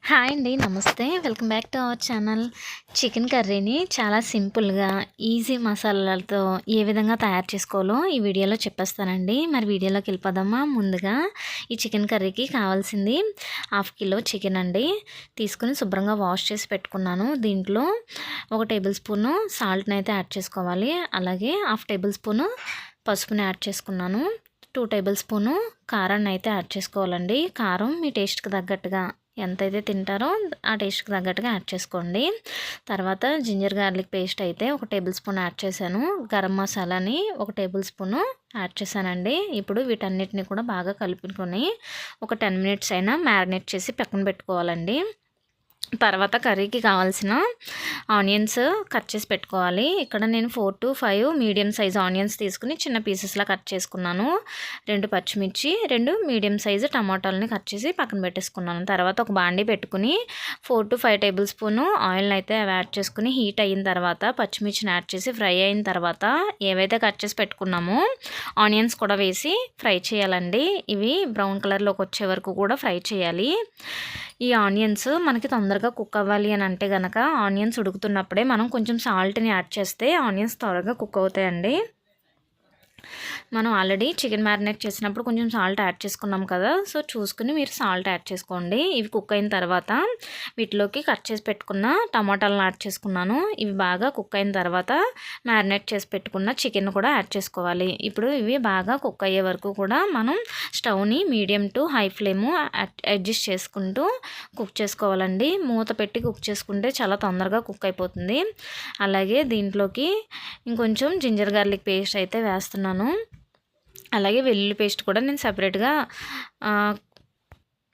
Hi అండి. నమస్తే. Welcome back to our channel. Chicken కర్రీని చాలా సింపుల్‌గా, ఈజీ మసాలాలతో ఏ విధంగా తయారు చేసుకోవాలో ఈ వీడియోలో చెప్పేస్తానండి. మరి వీడియోలోకి వెళ్ళిపోదామా? ముందుగా ఈ చికెన్ కర్రీకి కావాల్సింది హాఫ్ కిలో చికెన్ అండి. తీసుకొని శుభ్రంగా వాష్ చేసి పెట్టుకున్నాను. దీంట్లో 1 టేబుల్ స్పూను సాల్ట్‌ని అయితే యాడ్ చేసుకోవాలి. అలాగే హాఫ్ టేబుల్ స్పూను పసుపుని యాడ్ చేసుకున్నాను. 2 టేబుల్ స్పూను కారాన్ని అయితే యాడ్ చేసుకోవాలండి. కారం మీ టేస్ట్‌కి తగ్గట్టుగా ఎంతైతే తింటారో ఆ టేస్ట్‌కి తగ్గట్టుగా యాడ్ చేసుకోండి. తర్వాత జింజర్ గార్లిక్ పేస్ట్ అయితే 1 టేబుల్ స్పూన్ యాడ్ చేశాను. గరం మసాలాని 1 టేబుల్ స్పూను యాడ్ చేశానండి. ఇప్పుడు వీటన్నిటిని కూడా బాగా కలుపుకొని ఒక 10 మినిట్స్ అయినా మ్యారినేట్ చేసి పక్కన పెట్టుకోవాలండి. తర్వాత కర్రీకి కావాల్సిన ఆనియన్స్ కట్ చేసి పెట్టుకోవాలి. ఇక్కడ నేను 4-5 మీడియం సైజ్ ఆనియన్స్ తీసుకుని చిన్న పీసెస్లా కట్ చేసుకున్నాను. 2 పచ్చిమిర్చి, 2 మీడియం సైజు టమాటాలని కట్ చేసి పక్కన పెట్టేసుకున్నాను. తర్వాత ఒక బాండీ పెట్టుకుని 4-5 టేబుల్ స్పూను ఆయిల్ని అయితే యాడ్ చేసుకుని హీట్ అయిన తర్వాత పచ్చిమిర్చిని యాడ్ చేసి ఫ్రై అయిన తర్వాత ఏవైతే కట్ చేసి పెట్టుకున్నామో ఆనియన్స్ కూడా వేసి ఫ్రై చేయాలండి. ఇవి బ్రౌన్ కలర్లోకి వచ్చే వరకు కూడా ఫ్రై చేయాలి. ఈ ఆనియన్స్ మనకి తొందరగా కుక్ అవ్వాలి అని అంటే గనక ఆనియన్స్ ఉడుకుతున్నప్పుడే మనం కొంచెం సాల్ట్ని యాడ్ చేస్తే ఆనియన్స్ త్వరగా కుక్ అవుతాయండి. మనం ఆల్రెడీ చికెన్ మ్యారినేట్ చేసినప్పుడు కొంచెం సాల్ట్ యాడ్ చేసుకున్నాం కదా, సో చూసుకుని మీరు సాల్ట్ యాడ్ చేసుకోండి. ఇవి కుక్ అయిన తర్వాత వీటిలోకి కట్ చేసి పెట్టుకున్న టమాటాలను యాడ్ చేసుకున్నాను. ఇవి బాగా కుక్ అయిన తర్వాత మ్యారినేట్ చేసి పెట్టుకున్న చికెన్ కూడా యాడ్ చేసుకోవాలి. ఇప్పుడు ఇవి బాగా కుక్ అయ్యే వరకు కూడా మనం స్టవ్ని medium to high flame adjust చేసుకుంటూ కుక్ చేసుకోవాలండి. మూత పెట్టి కుక్ చేసుకుంటే చాలా తొందరగా కుక్ అయిపోతుంది. అలాగే దీంట్లోకి ఇంకొంచెం జింజర్ గార్లిక్ పేస్ట్ అయితే వేస్తున్నాను. అలాగే వెల్లుల్లి పేస్ట్ కూడా నేను సపరేట్గా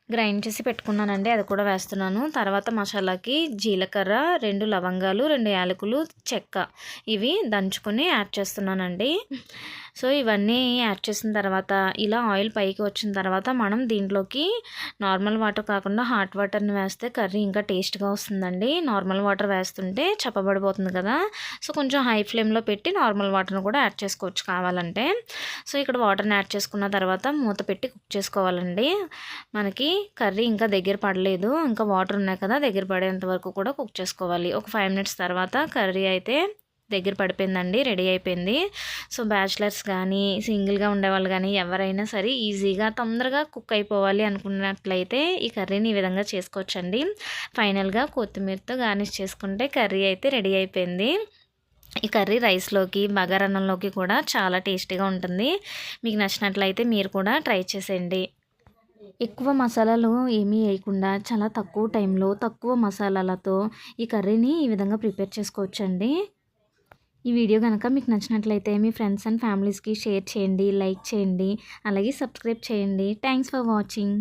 గ్రైండ్ చేసి పెట్టుకున్నానండి, అది కూడా వేస్తున్నాను. తర్వాత మసాలాకి జీలకర్ర, 2 లవంగాలు, 2 యాలకులు, చెక్క ఇవి దంచుకొని యాడ్ చేస్తున్నానండి. సో ఇవన్నీ యాడ్ చేసిన తర్వాత ఇలా ఆయిల్ పైకి వచ్చిన తర్వాత మనం దీంట్లోకి నార్మల్ వాటర్ కాకుండా హాట్ వాటర్ని వేస్తే కర్రీ ఇంకా టేస్ట్గా వస్తుందండి. నార్మల్ వాటర్ వేస్తుంటే చప్పబడిపోతుంది కదా, సో కొంచెం హై ఫ్లేమ్లో పెట్టి నార్మల్ వాటర్ని కూడా యాడ్ చేసుకోవచ్చు కావాలంటే. సో ఇక్కడ వాటర్ని యాడ్ చేసుకున్న తర్వాత మూత పెట్టి కుక్ చేసుకోవాలండి. మనకి కర్రీ ఇంకా దగ్గర పడలేదు, ఇంకా వాటర్ ఉన్నాయి కదా, దగ్గర పడేంత వరకు కూడా కుక్ చేసుకోవాలి. ఒక 5 మినిట్స్ తర్వాత కర్రీ అయితే దగ్గర పడిపోయిందండి, రెడీ అయిపోయింది. సో బ్యాచిలర్స్ కానీ సింగిల్గా ఉండేవాళ్ళు కానీ ఎవరైనా సరే ఈజీగా తొందరగా కుక్ అయిపోవాలి అనుకున్నట్లయితే ఈ కర్రీని ఈ విధంగా చేసుకోవచ్చండి. ఫైనల్గా కొత్తిమీరతో గార్నిష్ చేసుకుంటే కర్రీ అయితే రెడీ అయిపోయింది. ఈ కర్రీ రైస్లోకి బగారన్నంలోకి కూడా చాలా టేస్టీగా ఉంటుంది. మీకు నచ్చినట్లయితే మీరు కూడా ట్రై చేసేయండి. ఎక్కువ మసాలాలు ఏమీ వేయకుండా చాలా తక్కువ టైంలో తక్కువ మసాలాలతో ఈ కర్రీని ఈ విధంగా ప్రిపేర్ చేసుకోవచ్చండి. ఈ వీడియో కనుక మీకు నచ్చినట్లయితే మీ ఫ్రెండ్స్ అండ్ ఫ్యామిలీస్కి షేర్ చేయండి, లైక్ చేయండి, అలాగే సబ్స్క్రైబ్ చేయండి. Thanks for watching.